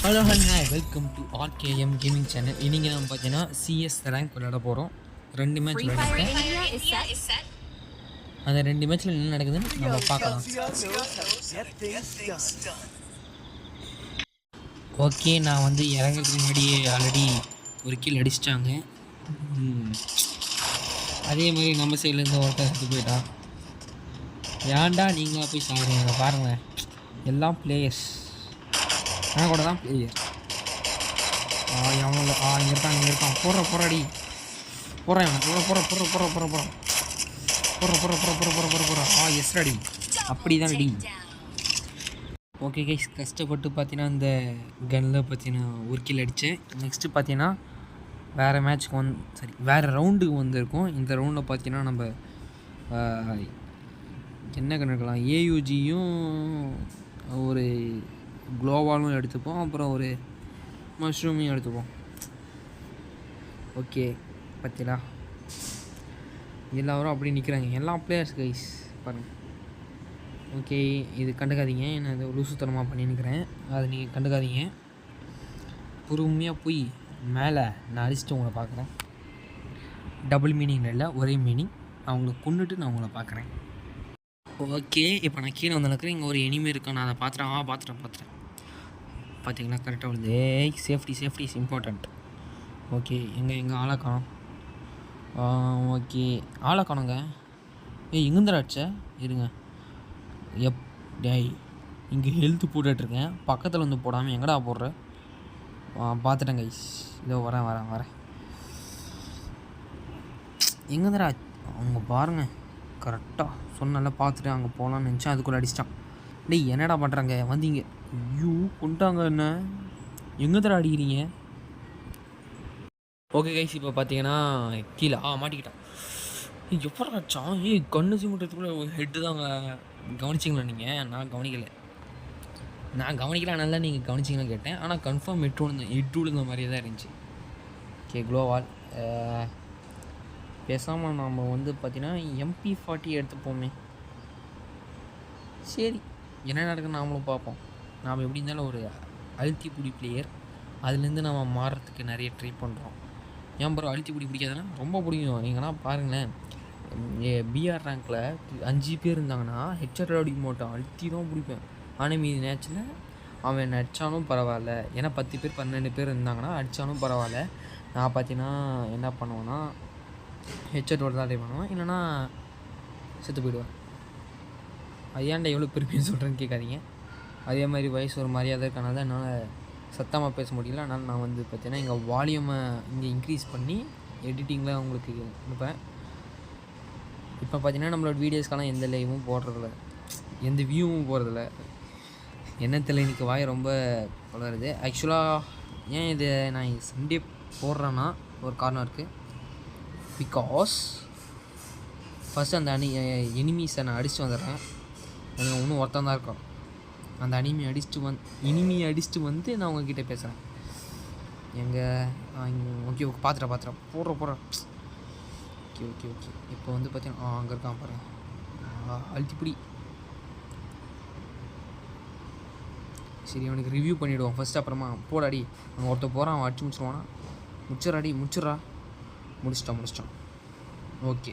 Hello hi welcome to RKM gaming channel. இன்றைக்கி நம்ம பார்த்தீங்கன்னா சிஎஸ் ரேங்க் விளையாட போகிறோம். 2 மேட்ச் விளையாடுறேன். அந்த 2 மேட்ச்சில் என்ன நடக்குதுன்னு நம்ம பார்க்கலாம். ஓகே, நான் வந்து இறங்குறதுக்கு முன்னாடி ஆல்ரெடி ஒரு கீழ் அடிச்சிட்டாங்க. அதே மாதிரி நம்ம சைட்லேருந்து ஒருத்தர் எடுத்து போயிட்டான். ஏன்டா நீங்களாக போய் சாப்பிடுங்க பாருங்களேன், எல்லாம் பிளேயர்ஸ். நான் கூட தான் பிளேயர். எவ்வளோ இங்கே இருக்கான் போடுறாடி போடுறேன் போடுறேன் எஸ் அடி, அப்படி தான் அடி. ஓகே கைஸ், கஷ்டப்பட்டு பார்த்தீங்கன்னா இந்த கன்னில் பார்த்தீங்கன்னா ஒரு கில் அடித்தேன். நெக்ஸ்ட்டு பார்த்தீங்கன்னா வேறு மேட்ச்சுக்கு வேறு ரவுண்டுக்கு வந்திருக்கோம். இந்த ரவுண்டில் பார்த்தீங்கன்னா நம்ம என்ன கன் எடுக்கலாம், ஏயூஜியும் ஒரு குளோவாலும் எடுத்துப்போம், அப்புறம் ஒரு மஷ்ரூமையும் எடுத்துப்போம். ஓகே, பார்த்தீங்களா எல்லோரும் அப்படி நிற்கிறாங்க, எல்லாம் பிளேயர்ஸ் கைஸ் பாருங்கள். ஓகே, இது கண்டுக்காதீங்க, நான் இதை லூசுத்தனமாக பண்ணி நிற்கிறேன், அதை நீங்கள் கண்டுக்காதீங்க. பொறுமையாக போய் மேலே நான் அடிச்சுட்டு உங்களை பார்க்குறேன். டபுள் மீனிங் இல்லை, ஒரே மீனிங். அவங்கள கொண்டுட்டு நான் உங்களை பார்க்குறேன். ஓகே, இப்போ நான் கீழே வந்துருக்கிறேன். இங்கே ஒரு எனிமே இருக்கேன், நான் அதை பார்த்துறேன். பார்த்தீங்களா, கரெக்டாக வருது. Safety is important. ஓகே, எங்கே ஆளை காணோம். ஓகே, ஆளை காணுங்க. எங்கேருந்துடாச்ச இருங்க. டேய், இங்கே ஹெல்த்து போட்டுட்ருக்கேன், பக்கத்தில் வந்து போடாமல் எங்கடா போடுற? பார்த்துட்டேன் கைஸ், இதோ வரேன். எங்கேருந்துடா அவங்க பாருங்கள். கரெக்டாக சொன்னால பார்த்துட்டு அங்கே போகலான்னு நினச்சேன், அதுக்குள்ளே அடிச்சிட்டான். டேய், என்னடா பண்ணுறாங்க வந்தீங்க? ஐயோ கொண்டாங்க, என்ன எங்கே தர அடிக்கிறீங்க? ஓகே கைஸ், இப்போ பார்த்தீங்கன்னா கீழே மாட்டிக்கிட்டான். எப்படா அடிச்சான்? கண்ணு சிமிட்டத்துக்குள்ளே ஹெட்டு தாங்க. கவனிச்சிங்களா நீங்கள்? நான் கவனிக்கல, நல்லா நீங்கள் கவனிச்சிங்கன்னு கேட்டேன். ஆனால் கன்ஃபார்ம் ஹெட் விழுந்த மாதிரியே தான் இருந்துச்சு. ஓகே, க்ளோவால் பேசாமல் நாம் வந்து பார்த்தீங்கன்னா MP40 எடுத்துப்போமே. சரி, என்ன நடக்குன்னு நாமளும் பார்ப்போம். நாம் எப்படி இருந்தாலும் ஒரு அழுத்திப்புடி பிளேயர், அதுலேருந்து நம்ம மாறுறதுக்கு நிறைய ட்ரை பண்ணுறோம். ஏன் ப்ரோ அழுத்திப்புடி பிடிக்காதுன்னா ரொம்ப பிடிக்கும். நீங்கன்னா பாருங்களேன், பிஆர் ரேங்கில் 5 பேர் இருந்தாங்கன்னா ஹெட்செட் அடிக்க மாட்டோம், அழுத்தி தான் பிடிப்பேன். ஆனால் மீதி மேட்ச்சில் அவன் அடித்தாலும் பரவாயில்ல, ஏன்னா 10 பேர் 12 பேர் இருந்தாங்கன்னா அடித்தாலும் பரவாயில்ல. நான் பார்த்தீங்கன்னா என்ன பண்ணுவேன்னா ஹெட்செட்டோடு தான் அதே பண்ணுவேன், இல்லைனா செத்து போயிடுவேன். அது ஏன்டா எவ்வளோ பெருமையாக சொல்கிறேன்னு கேட்காதீங்க. அதே மாதிரி வயசு ஒரு மரியாதை இருக்கனால என்னால் சத்தமாக பேச முடியல. அதனால் நான் வந்து பார்த்தீங்கன்னா எங்கள் வால்யூமை இங்கே இன்க்ரீஸ் பண்ணி எடிட்டிங்கில் உங்களுக்கு அனுப்பேன். இப்போ பார்த்தீங்கன்னா நம்மளோட வீடியோஸ்க்கெல்லாம் எந்த லைவும் போடுறதில்ல, எந்த வியூவும் போடுறதில்ல. என்ன தெரியல, இன்றைக்கி வாய் ரொம்ப வளருது. ஆக்சுவலாக ஏன் இதை நான் சண்டே போடுறேன்னா ஒரு காரணம் இருக்குது. பிகாஸ் ஃபஸ்ட்டு அந்த எனிமீஸை நான் அடிச்சுட்டு வந்துடுறேன். எனக்கு இன்னும் ஒருத்தன் தான் இருக்கும். அந்த இனிமி அடிச்சுட்டு வந்து நான் உங்ககிட்ட பேசுகிறேன். ஓகே பார்த்துட்டேன் போடுறேன். ஓகே இப்போ வந்து பார்த்தீங்கன்னா அங்கே இருக்கான் பாருங்கள், அழுத்திப்பிடி. சரி, அவனுக்கு ரிவ்யூ பண்ணிவிடுவோம் ஃபஸ்ட்டு, அப்புறமா போடாடி. அங்கே ஒருத்தர் போகிறான், அவன் அடிச்சு முடிச்சிடுவானா? முடிச்சிட்டான். ஓகே,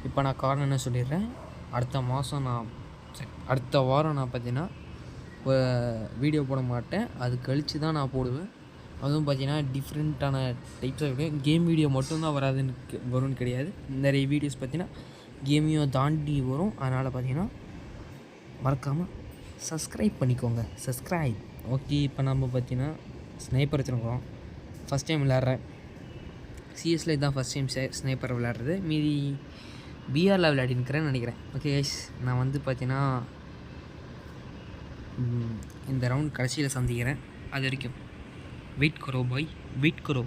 இப்போ நான் காரணம் என்ன சொல்லிடுறேன். அடுத்த வாரம் நான் பார்த்தீங்கன்னா வீடியோ போட மாட்டேன், அது கழித்து தான் நான் போடுவேன். அதுவும் பார்த்தீங்கன்னா டிஃப்ரெண்ட்டான types of video. Game video மட்டும்தான் வரும்னு கிடையாது, நிறைய வீடியோஸ் பார்த்தீங்கன்னா கேமையும் தாண்டி வரும். அதனால் பார்த்தீங்கன்னா மறக்காமல் சப்ஸ்கிரைப் பண்ணிக்கோங்க. ஓகே, இப்போ நம்ம பார்த்தீங்கன்னா ஸ்னைப்பர் வச்சுருக்கோம். ஃபஸ்ட் டைம் விளையாடுறேன் சிஎஸ்ல, இதுதான் ஃபஸ்ட் டைம் ஸ்னைப்பர் விளையாடுறது. மீதி பிஆரில் விளையாடினுக்கிறேன்னு நினைக்கிறேன். ஓகே கைஸ், நான் வந்து பார்த்தீங்கன்னா இந்த ரவுண்ட் கடைசியில் சந்திக்கிறேன். அது வரைக்கும் வெயிட் கரோ.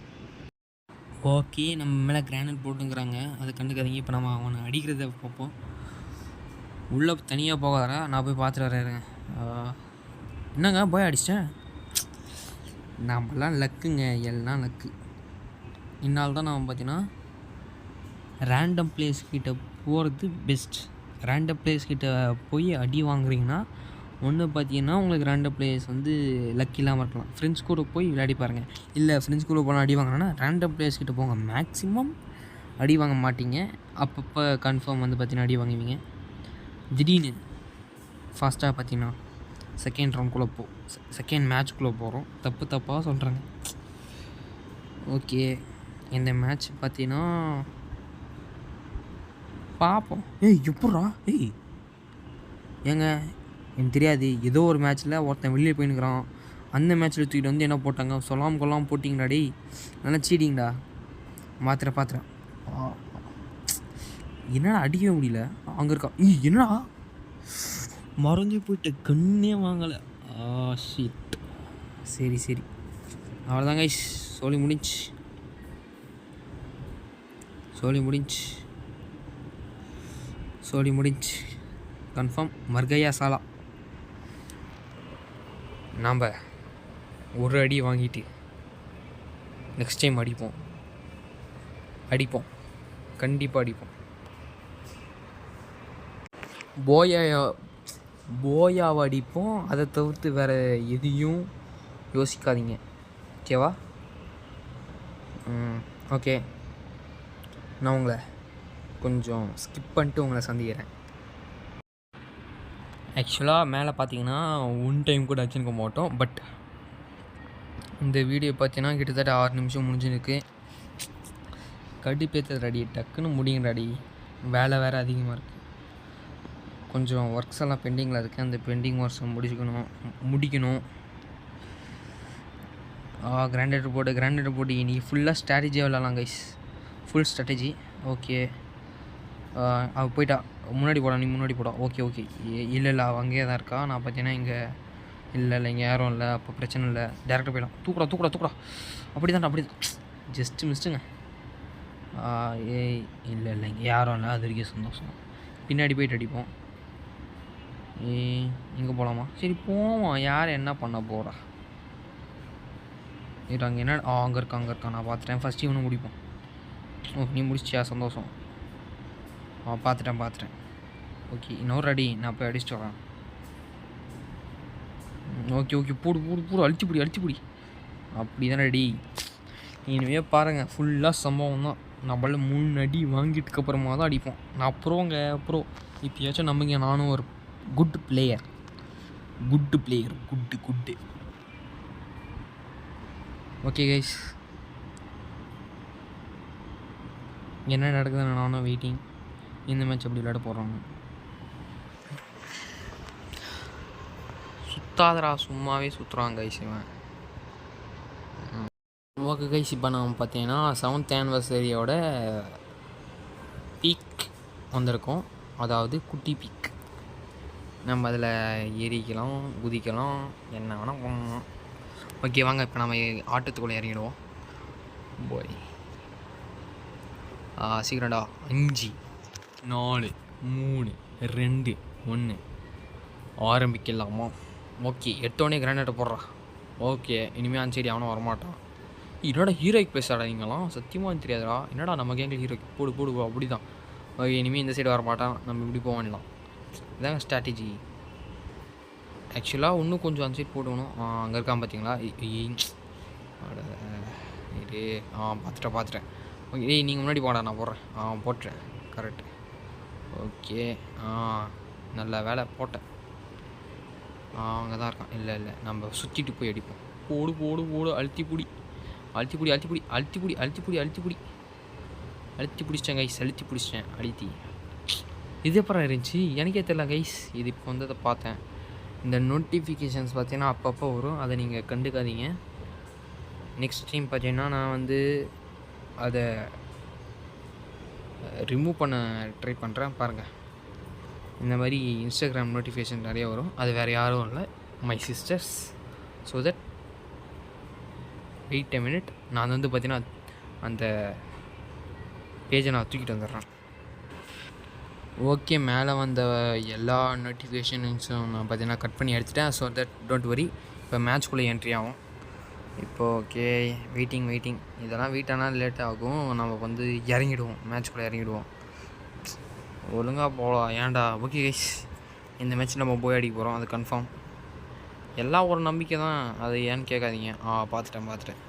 ஓகே, நம்ம மேலே கிரானைட் போட்டுங்கிறாங்க, அதை கண்டுக்காதீங்க. இப்போ நம்ம அவனை அடிக்கிறத பார்ப்போம். உள்ளே தனியாக போகாதா, நான் போய் பார்த்துட்டு வரேன். என்னங்க போய் அடிச்சிட்டேன். நம்மளாம் லக்குங்க, எல்லாம் லக்கு. இன்னால் தான் நான் பார்த்தீங்கன்னா ரேண்டம் பிளேஸ் கிட்ட போகிறது பெஸ்ட். ரேண்டம் பிளேஸ் கிட்ட போய் அடி வாங்குறீங்கன்னா ஒன்று பார்த்தீங்கன்னா உங்களுக்கு ரேண்டம் பிளேயர்ஸ் வந்து லக் இல்லாமல் இருக்கலாம். ஃப்ரெண்ட்ஸ் கூட போய் விளையாடி பாருங்கள். இல்லை ஃப்ரெண்ட்ஸ் கூட போனால் அடி வாங்கினா ரேண்டம் பிளேயர்ஸ் கிட்ட போங்க. மேக்ஸிமம் அடி வாங்க மாட்டீங்க. அப்பப்போ கன்ஃபார்ம் வந்து பார்த்தீங்கன்னா அடி வாங்குவீங்க. திடீர்னு ஃபாஸ்ட்டாக பார்த்தீங்கன்னா செகண்ட் ரவுண்ட்குள்ளே செகண்ட் மேட்ச்குள்ளே போகிறோம். தப்பாக சொல்கிறேங்க. ஓகே, இந்த மேட்ச் பார்த்தீங்கன்னா பார்ப்போம். எப்பட்றா ஏங்க எனக்கு தெரியாது. ஏதோ ஒரு மேட்ச்சில் ஒருத்தன் வெளியே போயின்னுக்கிறான். அந்த மேட்ச்சில் தூக்கிட்டு வந்து என்ன போட்டாங்க, சொல்லாமல் கொள்ளாமல் போட்டிங்கடா. டேய் நல்லா சீடிங்கடா. பார்த்துறேன் என்னடா அடிக்கவே முடியல. அங்கே இருக்கா. என்னடா மறைஞ்சு போயிட்டு கண்ணே வாங்கலை. ஷிட். சரி அவ்வளோதாங்க. சோலி முடிஞ்சு கன்ஃபார்ம் மர்கையா சாலா. நாம் ஒரு அடி வாங்கிட்டு நெக்ஸ்ட் டைம் அடிப்போம் கண்டிப்பாக அடிப்போம். போயாவை அடிப்போம். அதை தவிர்த்து வேறு எதையும் யோசிக்காதீங்க. ஓகேவா? ஓகே, நான் உங்களை கொஞ்சம் ஸ்கிப் பண்ணிட்டு உங்களை சந்திக்கிறேன். ஆக்சுவலாக மேலே பார்த்தீங்கன்னா ஒன் டைம் கூட வச்சுருக்க மாட்டோம். பட் இந்த வீடியோ பார்த்தீங்கன்னா கிட்டத்தட்ட 6 நிமிஷம் முடிஞ்சுருக்கு. கடுப்பேற்றது ரெடி, டக்குன்னு முடியுங்க. வேலை வேறு அதிகமாக இருக்குது. கொஞ்சம் ஒர்க்ஸ் எல்லாம் பெண்டிங்கில் இருக்குது. அந்த பெண்டிங் ஒர்க்ஸை முடிக்கணும். கிராண்டட் போர்டு இன்றைக்கி ஃபுல்லாக ஸ்ட்ராட்டஜியாக விளாட்லாம் கைஸ். Full strategy. ஓகே, அவள் போயிட்டா. முன்னாடி போடா, நீ முன்னாடி போடா. ஓகே இல்லை அவள் அங்கேயே தான் இருக்கா. நான் பார்த்தீங்கன்னா இங்கே இல்லை இங்கே யாரும் இல்லை. அப்போ பிரச்சனை இல்லை, டேரெக்டாக போயிடலாம். தூக்குடா. அப்படி தான் ஜஸ்ட்டு மிஸ்ட்டுங்க. இல்லை இங்கே யாரும் இல்லை. அது வரைக்கும் சந்தோஷம். பின்னாடி போயிட்டு அடிப்போம். இங்கே போகலாமா? சரி போவோம். யார் என்ன பண்ண போகிறா? அங்கே என்ன? அங்கே இருக்கா. நான் பார்த்துட்டேன். ஃபஸ்ட்டு இவனை முடிப்போம். நீ முடிச்சியா? சந்தோஷம். பார்த்துட்டேன். ஓகே, இன்னொரு அடி நான் போய் அடிச்சுட்டு வரேன். ஓகே போடு. அழிச்சு பிடி. அப்படி தானே அடி. இனிமேல் பாருங்கள், ஃபுல்லாக சம்பவம் தான். நம்மள 3 அடி வாங்கிட்டுக்கப்புறமா தான் அடிப்போம். நான் அப்புறம் இப்போயாச்சும் நம்புங்க, நானும் ஒரு good player. Good. Okay guys, என்ன நடக்குதுன்னு நானும் வெயிட்டிங். இந்த மேட்ச் எப்படி விளையாட போகிறாங்க. சுத்தாதரா, சும்மாவே சுற்றுறான் கைஸ் இவன். ஓகே கைஸ், இப்போ நம்ம பார்த்தீங்கன்னா 7th anniversary-யோட பீக் வந்திருக்கோம். அதாவது குட்டி பீக். நம்ம அதில் ஏறிக்கலாம், குதிக்கலாம், என்ன வேணால் பண்ணலாம். ஓகே வாங்க, இப்போ நம்ம ஆட்டத்துக்குள்ளே இறங்கிடுவோம். போய் சீக்கிரம்டா. 5 4 3 2 1 ஆரம்பிக்கலாமா? ஓகே, எடுத்தோடனே கிரானைட்டை போடுறா. ஓகே, இனிமேல் அந்த சைடு அவனும் வரமாட்டான். என்னடா ஹீரோய்க்கு பேசாடா நீங்களாம்? சத்தியமாக தெரியாதுடா. என்னடா நம்ம கேங்கில் ஹீரோய்க்கு போடு அப்படி தான். ஓகே, இனிமேல் இந்த சைடு வரமாட்டான். நம்ம இப்படி போக வேண்டாம். இதாங்க ஸ்ட்ராட்டஜி. ஆக்சுவலாக இன்னும் கொஞ்சம் அந்த சைடு போடணும். அங்கே இருக்கான் பார்த்தீங்களா? இது பார்த்துட்டேன். ஓகே, நீங்கள் முன்னாடி போடா, நான் போடுறேன். போட்டுறேன். கரெக்டு. ஓகே, நல்ல வேலை போட்டேன். அங்கே தான் இருக்கான். இல்லை நம்ம சுற்றிட்டு போய் அடிப்போம். போடு. அழுத்தி பிடிச்சிட்டேன் கைஸ். அழுத்தி இது அப்புறம் இருந்துச்சு எனக்கே தெரியல கைஸ். இது இப்போ வந்து அதை பார்த்தேன். இந்த நோட்டிஃபிகேஷன்ஸ் பார்த்தீங்கன்னா அப்பப்போ வரும். அதை நீங்கள் கண்டுக்காதீங்க. நெக்ஸ்ட் டைம் பார்த்தீங்கன்னா நான் வந்து அதை ரிமூவ் பண்ண ட்ரை பண்ணுறேன். பாருங்கள், இந்த மாதிரி இன்ஸ்டாகிராம் நோட்டிஃபிகேஷன் நிறைய வரும். அது வேறு யாரும் இல்லை, my sisters. So that wait a minute. நான் வந்து பார்த்தீங்கன்னா அந்த பேஜை நான் தூக்கிட்டு வந்துடுறேன். ஓகே, மேலே வந்த எல்லா நோட்டிஃபிகேஷன்ஸும் நான் பார்த்தீங்கன்னா கட் பண்ணி எடுத்துட்டேன். So that don't worry. இப்போ மேட்ச்குள்ளே என்ட்ரி ஆகும். இப்போது ஓகே, வெயிட்டிங். இதெல்லாம் வெயிட் ஆனால் லேட் ஆகும். நம்ம வந்து மேட்ச்குள்ளே இறங்கிடுவோம். ஒழுங்காக போகலாம். ஏன்டா? ஓகே கைஸ், இந்த மேட்ச் நம்ம போய் அடிக்க போகிறோம், அது கன்ஃபார்ம். எல்லாம் ஒரு நம்பிக்கை தான், அது ஏன்னு கேட்காதீங்க. பார்த்துட்டேன்.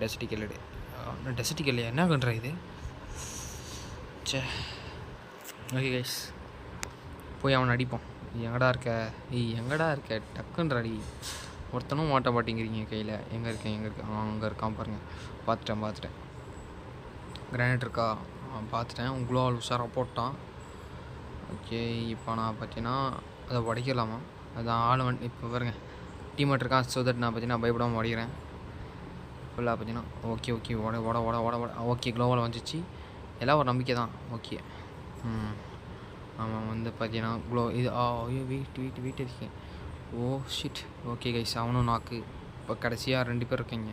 டெஸ்டிக்கல் டெஸ்டிக்கல் இல்லையா, என்ன பண்ணுற இது? சே, ஓகே கைஸ், போய் அவனை அடிப்போம். எங்கடா இருக்க டக்குன்ற அடி. ஒருத்தனும் மாட்ட மாட்டேங்கிறீங்க கையில். எங்கே இருக்கேன் அங்கே இருக்கான் பாருங்கள். பார்த்துட்டேன். கிரானைட் இருக்கா? பார்த்துட்டேன். உங்களும் உஷாராக போட்டான். ஓகே, இப்போ நான் பார்த்தீங்கன்னா அதை உடைக்கலாமா? அதான் ஆள் இப்போ பாருங்க டீமேட் இருக்கான். ஸோ தட் நான் பார்த்தீங்கன்னா பயப்படாமல் உடைக்கிறேன் ஃபுல்லாக பார்த்தீங்கன்னா. ஓகே ஓட. ஓகே, க்ளோவால் வந்துச்சு. எல்லாம் ஒரு நம்பிக்கை தான். ஓகே, ஆமாம் வந்து பார்த்தீங்கன்னா இது ஐயோ வெயிட் இருக்கேன். ஷிட். ஓகே கைஸ், அவனும் நாக்கு. இப்போ கடைசியாக 2 பேர் இருக்கீங்க.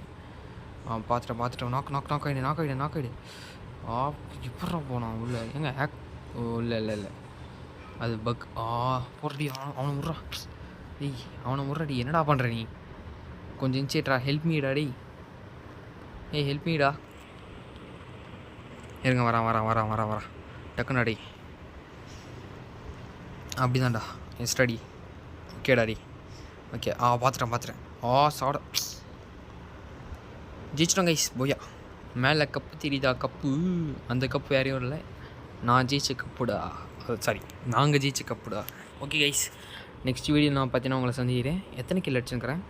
பார்த்துட்டேன். நாக்காயிடு. எப்படா போனான் உள்ள? எங்க ஹேக்? இல்லை அது பக். போடுறடி, அவனை முடுறா. அவனை முடுறடி. என்னடா பண்ணுற நீ? கொஞ்சம் இன்ச்சேட்ரா, ஹெல்ப் மீடா. ஹெல்ப் மீடா. இருங்க, வரேன். டக்குன்னு அடி. அப்படி தான்டா, எஸ்டடி. ஓகேடாடி. ஓகே, பார்த்துட்டேன். சாட ஜெயிச்சிட்டோம் கைஸ், போயா. மேலே கப்பு தெரியுதா? கப்பு, அந்த கப்பு யாரையும் இல்லை, நான் ஜெயிச்ச கப்புடா. சாரி, நாங்கள் ஜெயிச்ச கப்புடா. ஓகே கைஸ், நெக்ஸ்ட் வீடியோ நான் பார்த்தீங்கன்னா உங்களை சந்திக்கிறேன். எத்தனை கில் அடிச்சுக்கிறேன்?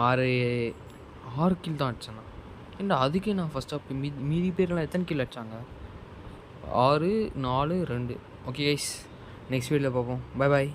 6 கில் தான் அடிச்சேண்ணா. ஏன்டா அதுக்கே நான் ஃபஸ்ட் ஆஃப் மீதி பேர்லாம் எத்தனை கில் அடித்தாங்க? 6, 4, 2. ஓகே கைஸ், நெக்ஸ்ட் வீடியோவில் பார்ப்போம். பை.